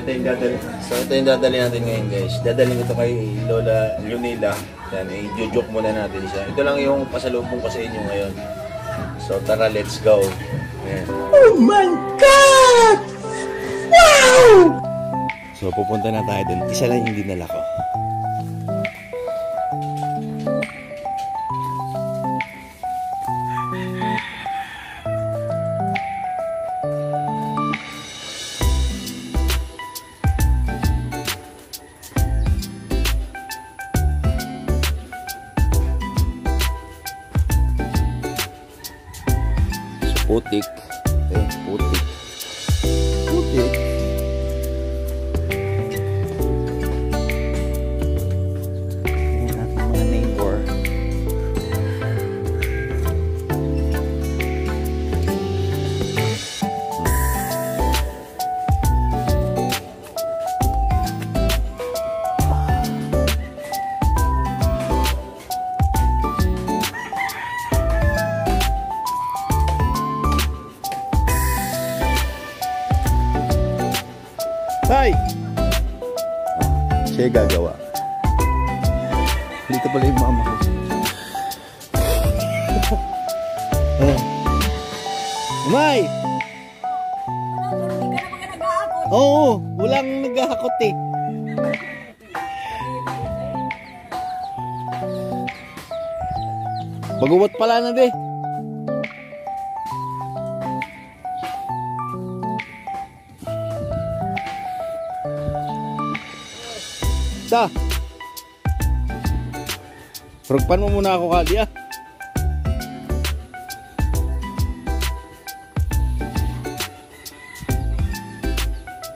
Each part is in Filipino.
ito yung dadali natin ngayon guys. Dadalhin ko ito kay Lola Lunila. Yan, i-joke muna natin siya. Ito lang yung pasalubong ko sa inyo ngayon. So tara, let's go. Ayan. Oh my God! Wow! So pupunta na tayo dun. Isa lang yung dinala ko. Putik. Putik. Putik. Ayan natin mga neighbor. Hi! Siya yung gagawa. Dito pala yung mama ko. Umay! Oo, walang naghahakot eh. Baguwat pala na de. Sa Rugpan mo muna ako kali ah.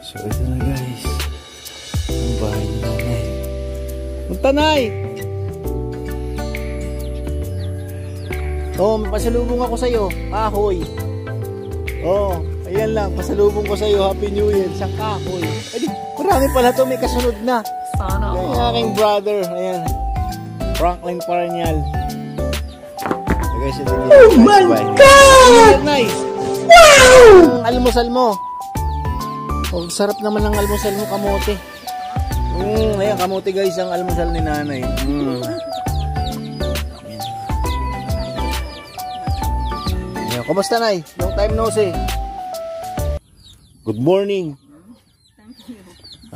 So ito na guys, ang bahay ni nanay. Magtanay! Oh, may pasalubong ako sa'yo. Kahoy. Oh, ayan lang, pasalubong ko sa'yo. Happy New Year. Isang kahoy. Ay, marami pala to, may kasunod na. Sana all. Yung aking brother, ayan, Franklin Paranyal. So guys, oh my God! Nice! Wow! Ang almusal mo. Oh, sarap naman ng almusal mo, kamote. Ayan, kamote guys, ang almusal ni nanay. Ayan, kumusta nay? Long time no see. Good morning.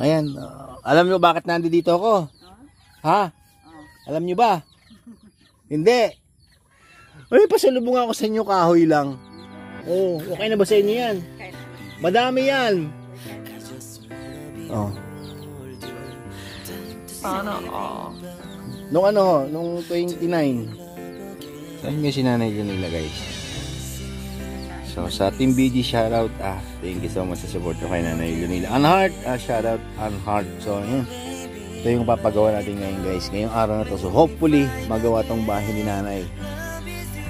Ayan, alam nyo bakit nandito ako? Ha? Alam nyo ba? Hindi. Ay, pasalubong ako sa inyo, kahoy lang. Oh, okay na ba sa inyo yan? Madami yan. Oh. Sana all. Nung 29. Saan nga si nanay dyan nila guys? So sa Team BG shoutout, thank you so much sa support ko kay Nanay Lunila. Unheart, shoutout Unheart. So yun, ito yung papagawa natin ngayon guys, ngayong araw na to. So hopefully magawa tong bahay ni nanay.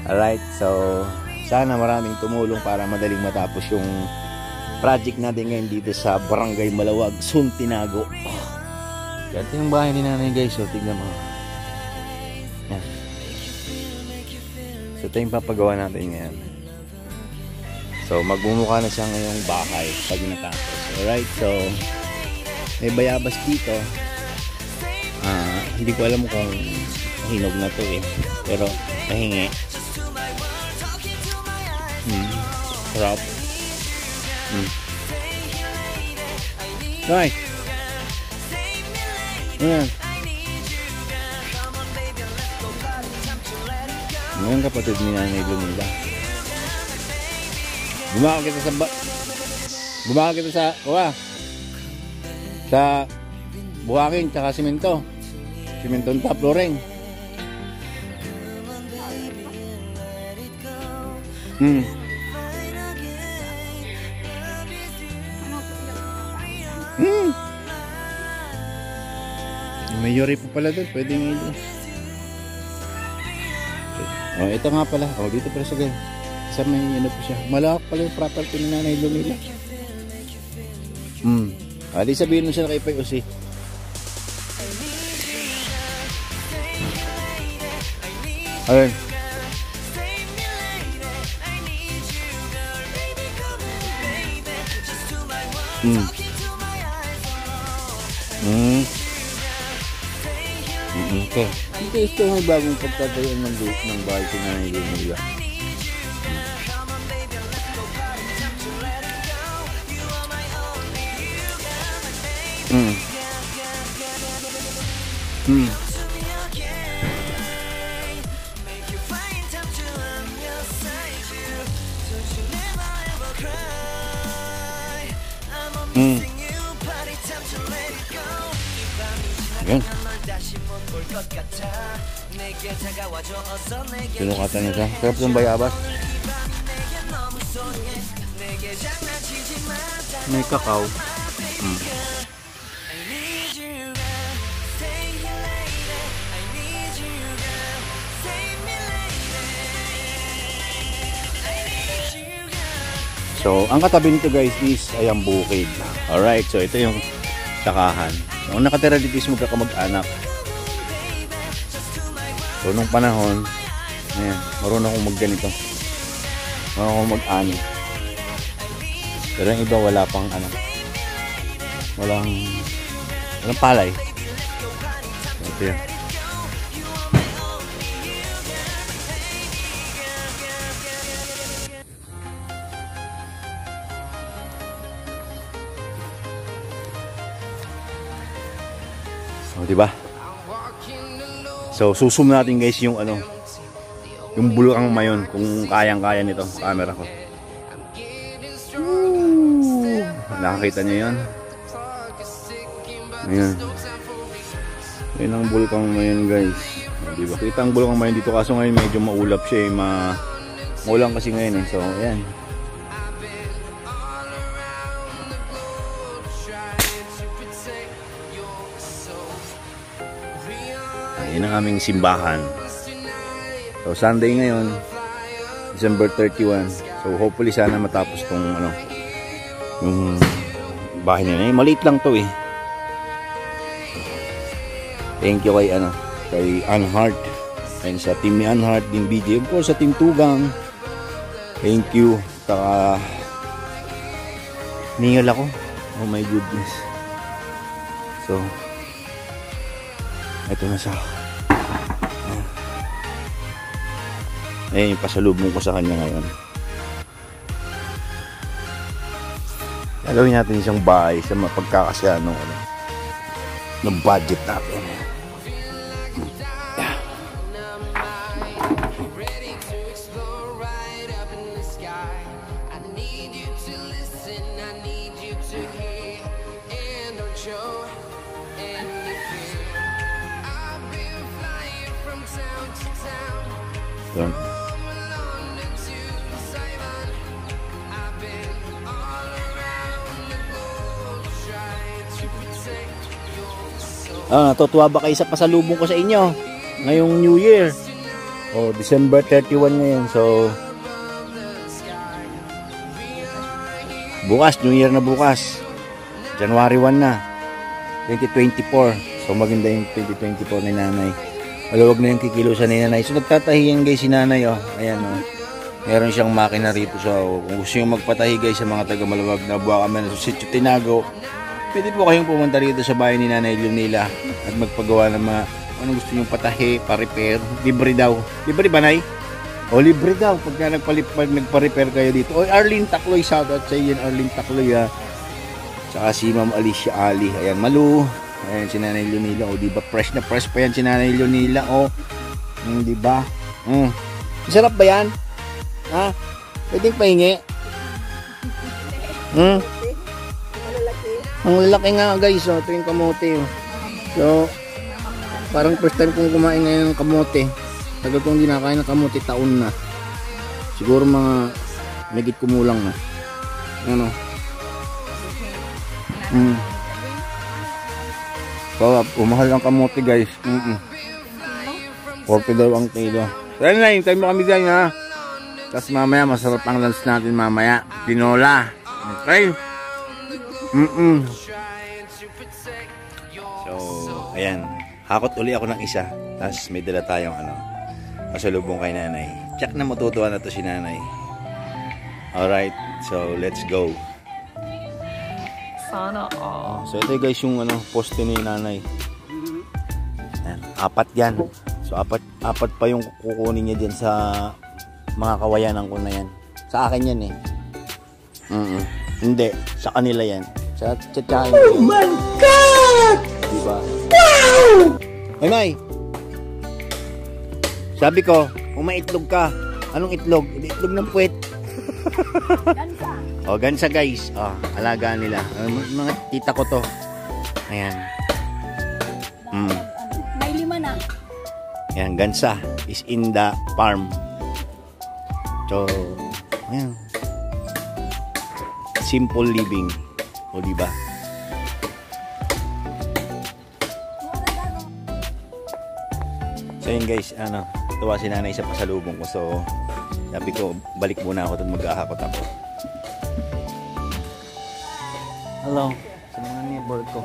Alright, so sana maraming tumulong para madaling matapos yung project natin ngayon dito sa Barangay Malawag, Suntinago. Ganito yung bahay ni nanay guys, so tignan mo. Yan. So ito yung papagawa natin ngayon. So magmumukha na siya ngayong bahay pag natapos. Alright, so may bayabas dito. Hindi ko alam kung hinog na to eh, pero pahingi. Sarap. Nice. Ayan. Ngayon kapatid ni Nanay Lunila. Bumaka kita sa buhangin tsaka simentong top flooring. May yuri pa pala doon, pwedeng ilo. Oh, ito nga pala. Oh, dito pala sa ganyan. Sa may ano po siya. Malawak pala yung property ni Nanay Lunila. Di sabihin mo siya kay Pay Usi. Ayun. Okay. Ito may bagong pagtatayuan ng bahay si Nanay Lunila. Yan. Sinukatan niya siya. Sarap ng bayabas. May kakao. So, ang katabi nito guys is ayang bukid. Alright, so ito yung sakahan. So, ang nakatira dito is magkakamag-anak. So, nung panahon, ayan, marunong akong magganito. Marunong akong mag-ani. Pero yung iba wala pang ano. Walang palay. So, ito yan. So, diba? So, susum natin guys yung ano, yung bulkang mayon kung kayang-kaya nito camera ko. Nakakita niyo yan? Ayan. Ayan ang bulkang mayon guys. Diba? Kita ang bulkang mayon dito kaso ngayon medyo maulap siya eh. Maulang kasi ngayon eh. So, ayan. Ayan ang aming simbahan. So Sunday ngayon, December 31. So hopefully sana matapos tong ano, yung bahay nila. Maliit lang to eh. Thank you kay ano, kay Anhart. And sa team ni Anhart, din BJ. Of course sa team Tugang. Thank you. Saka ningal ako. Oh my goodness. So ito na siya. Ayan yung pasalubong ko sa kanya ngayon. Gagawin natin isang bahay sa mapagkakasya ng budget natin. Yan. Natutuwa ba kayo sa pasalubong ko sa inyo ngayong New Year? December 31 ngayon. So bukas, New Year na bukas. January 1 na 2024. So maganda yung 2024 ni nanay. Maluwag na yung kikilusan ni nanay. So nagtatahiyan guys si nanay. Ayan meron siyang makina rito. So kung gusto nyo magpatahi guys sa mga taga Maluwag na buwa kami sa Sitio Tinago, pwede po kayong pumunta rito sa bahay ni Nanay Lunila at magpagawa ng mga anong gusto nyo patahi, pa-repair. Libre daw. Libre ba, Nay? Libre daw pagka nagpa-repair kayo dito. Arlene Tacloy, shoutout sa iyo, Arlene Tacloy. Saka si Ma'am Alicia Ali. Ayan, Malu. Ayan si Nanay Lunila. Diba fresh na fresh pa yan si Nanay Lunila. Diba? Sarap ba yan? Ha? Pwedeng pahingi? Ang lalaki nga guys. Ito yung kamote. So parang first time kong kumain ngayon ng kamote. Tagal kong hindi nakain ng kamote, taon na. Siguro mga megit kumulang na. Ano? So, umahal ang kamote guys. 40 daw ang kilo. So yun na, hintay mo kami dyan ha. Tapos mamaya masarap ang lunch natin mamaya. Tinola. Okay? So, ayan. Hakot uli ako ng isa. Tapos may dala tayong pasalubong kay nanay. Check na matutuwa na to si nanay. Alright. So, let's go. Sana all. So ito guys yung ano, poste ni nanay. Ayan, 4 yan. So apat pa yung kukunin niya dyan sa mga kawayanan ko na yan. Sa akin yan eh. Hindi, sa kanila yan. Sa tsatsahin. Oh my God! Diba? Wow! Ay, May! Sabi ko, kung may itlog ka, anong itlog? Itlog ng puwet. Gansa. O, gansa guys. O, alagaan nila. Mga tita ko to. Ayan. May 5 na. Ayan, gansa is in the farm. So, ayan. Simple living. O, diba? So, yun guys, ano, tuwa si nanay sa pasalubong ko. So, sabi ko, balik muna ako at mag-ahakot ako. Hello, sa mga neighbor ko.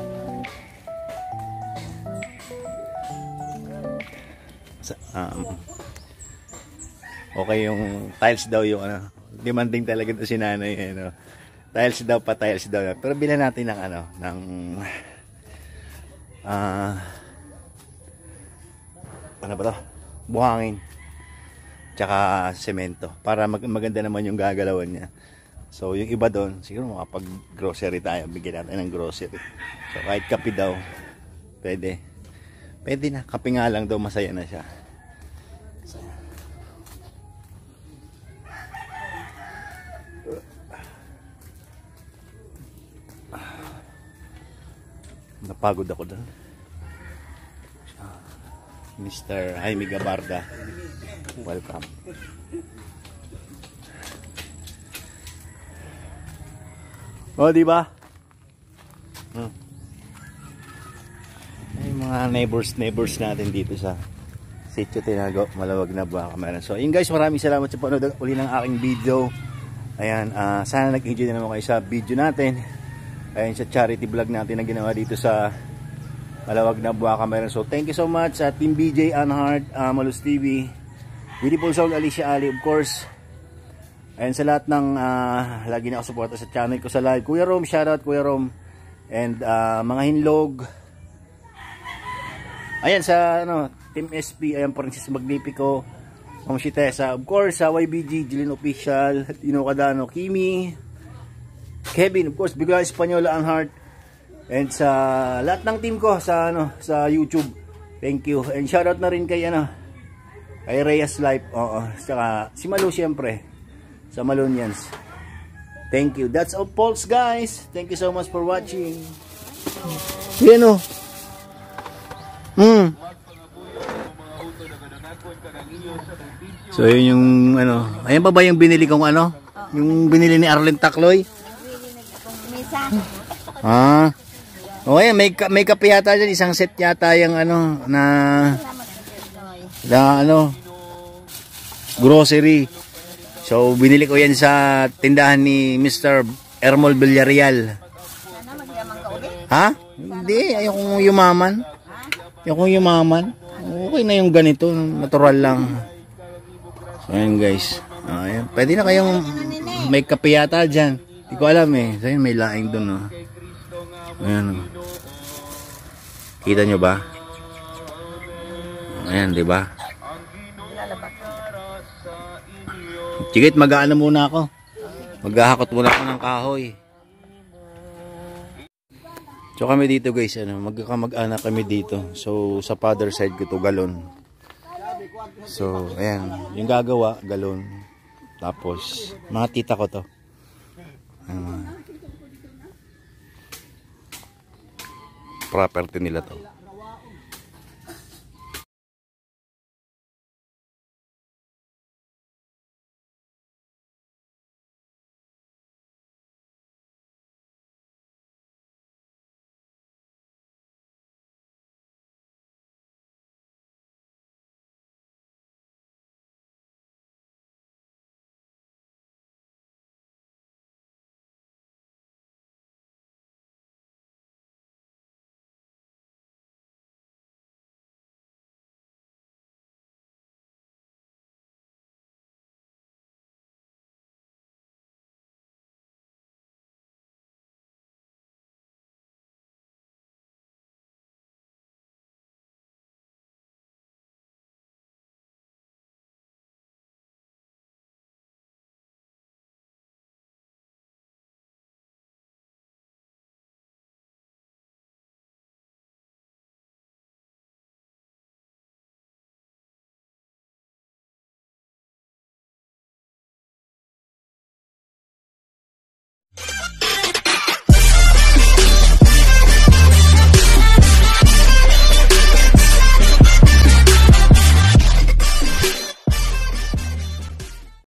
Okay yung tiles daw yung ano, demanding talaga ito si nanay. Ano. Tiles daw pa, tiles daw. Pero bilan natin ng ano, ng ano ba to? Buhangin. Tsaka semento. Para maganda naman yung gagalawan niya. So yung iba doon, siguro makapag-grocery tayo. Bigyan natin ng grocery. So kahit kape daw, pwede. Pwede na. Kape nga lang daw, masaya na siya. Napagod ako doon. Mr. Jaime Gabarda, welcome. O, diba? Ay, mga neighbors natin dito sa Sitio Tinago, Malawag na Bakameran. So, ayun guys, maraming salamat sa panood uli ng aking video. Ayan, sana nag-enjoy na naman kayo sa video natin. Ayan, sa charity vlog natin na ginawa dito sa Malawag na Bakameran. So, thank you so much sa Team BJ, Anhart, Malus TV, Beautiful Soul, Alicia Ali, of course. Ayan, sa lahat ng lagi na ako suporta sa channel ko sa live. Kuya Rom, shoutout Kuya Rom. And mga hinlog. Ayan, sa ano, Team SP, ayan, Francis Magnifico, Ma'am Shitesa, of course, sa YBG, Jilin Official, Tino Cadano, Kimi, Kevin, of course, Bigla Espanyola, Anhart. And sa lahat ng team ko sa ano, sa YouTube. Thank you. And shoutout na rin kay ano, kay Reyes Life. Oo, saka si Malu siyempre. Sa Malunians. Thank you. That's all folks guys. Thank you so much for watching. Yan o. So yun yung ano, ayan pa ba yung binili kong ano? Yung binili ni Arlen Tacloy? Ah. O ayan, may kape yata dyan. Isang set yata yung ano, na ano, grocery. So, binili ko yan sa tindahan ni Mr. Ermol Villarreal. Ha? Hindi, ayokong yumaman. Ayokong yumaman. Okay na yung ganito, natural lang. So, ayan guys. Ayan. Pwede na kayong may kape yata dyan. Hindi ko alam eh. So, ayan, may laing dun. Oh. Ayan. Oh. Kita nyo ba? Ayan, di ba? Sige, mag-aano muna ako. Maghahakot muna ako ng kahoy. So kami dito guys, ano, magkamag-anak kami dito. So sa father side ko to galon. So ayan, yung gagawa galon. Tapos mga tita ko to. Property nila to.